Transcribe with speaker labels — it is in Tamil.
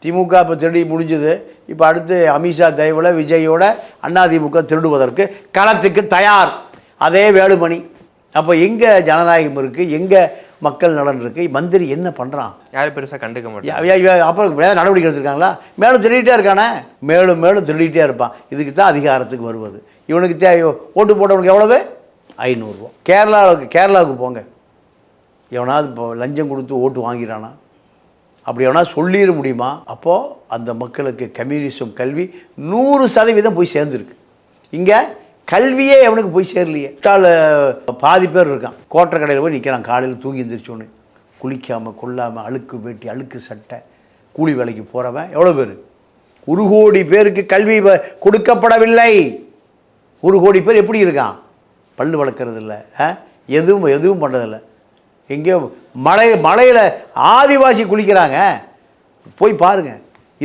Speaker 1: திமுக இப்போ திருடி முடிஞ்சது. இப்போ அடுத்து அமித்ஷா தயவுல விஜயோட அதிமுக திருடுவதற்கு களத்துக்கு தயார். அதே வேலுமணி. அப்போ எங்கே ஜனநாயகம் இருக்குது, எங்கே மக்கள் நலன் இருக்குது? மந்திரி என்ன பண்ணுறான்?
Speaker 2: யாரும் பெருசாக கண்டுக்க மாட்டாங்க.
Speaker 1: அப்புறம் வேறு நடவடிக்கை எடுத்துருக்காங்களா? மேலும் திருடிட்டே இருக்கானே, மேலும் மேலும் திருடிட்டே இருப்பான். இதுக்கு தான் அதிகாரத்துக்கு வருவது. இவனுக்கு ஓட்டு போட்டவனுக்கு எவ்வளவு? 500 ரூபா. கேரளாவுக்கு போங்க, எவனாவது இப்போ லஞ்சம் கொடுத்து ஓட்டு வாங்கிறானா? அப்படி எவனா சொல்லிட முடியுமா? அப்போது அந்த மக்களுக்கு கம்யூனிசம் கல்வி 100% போய் சேர்ந்துருக்கு. இங்கே கல்வியே எவனுக்கு போய் சேரலையே. பாதி பேர் இருக்கான், கோட்டை கடையில் போய் நிற்கிறான். காலையில் தூங்கி எந்திரிச்சோன்னு குளிக்காமல் கொள்ளாமல் அழுக்கு வேட்டி அழுக்கு சட்டை கூலி வேலைக்கு போகிறவன் எவ்வளோ பேர்? 1 கோடி பேருக்கு கல்வி கொடுக்கப்படவில்லை. 1 கோடி பேர் எப்படி இருக்கான்? பல்லு வளர்க்குறது இல்லை, எதுவும் பண்ணுறதில்லை. எங்கேயோ மலையில் ஆதிவாசி குளிக்கிறாங்க, போய் பாருங்கள்.